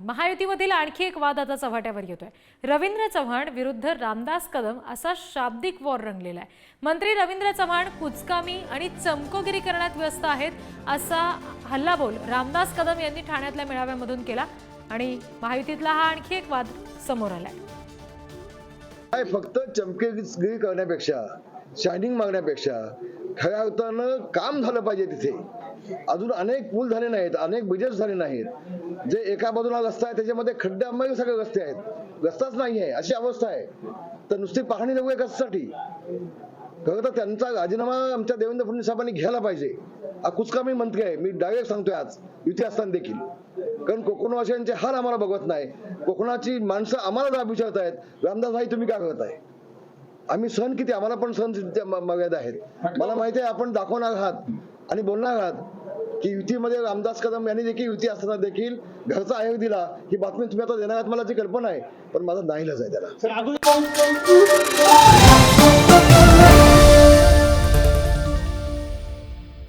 महायुतीमधील आणखी एक वाद आता चव्हाट्यावर येतोय। रवींद्र चव्हाण विरुद्ध रामदास कदम असा शाब्दिक वॉर रंगलेला आहे। मंत्री रवींद्र चव्हाण कुचकामी आणि चमकोगिरी करण्यात व्यस्त आहेत असा हल्लाबोल रामदास कदम यांनी ठाण्यातल्या मेळाव्यामधून केला आणि महायुतीतला हा आणखी एक वाद समोर आलाय। फक्त चमकेगिरी करण्यापेक्षा शायनिंग मागण्यापेक्षा खऱ्या अर्थानं काम झालं पाहिजे। तिथे अजून अनेक पूल झाले नाहीत, अनेक ब्रिजेस झाले नाहीत। जे एका बाजूला रस्ता आहे त्याच्यामध्ये खड्डे आंबाई सगळे रस्ते आहेत, रस्ताच नाही आहे अशी अवस्था आहे। तर नुसती पाहणी नको कशासाठी? खरं तर त्यांचा राजीनामा आमच्या देवेंद्र फडणवीस साहेबांनी घ्यायला पाहिजे। कुचकामी मंत्री आहे, मी डायरेक्ट सांगतोय आज युती असताना देखील, कारण कोकणवासियांचे हाल आम्हाला बघत नाही, कोकणाची माणसं आम्हाला जाब विचारतायत रामदास भाई तुम्ही काय करताय? आम्ही सहन किती, आम्हाला पण सहन मर्यादा आहेत। मला माहिती आहे आपण दाखवणार आहात आणि बोलणार आहात की युतीमध्ये रामदास कदम यांनी देखील युती असताना देखील घरचा आयोग दिला। ही बातमी तुम्ही आता देणार आहात मला जी कल्पना आहे, पण माझा नाईलाज आहे त्याला।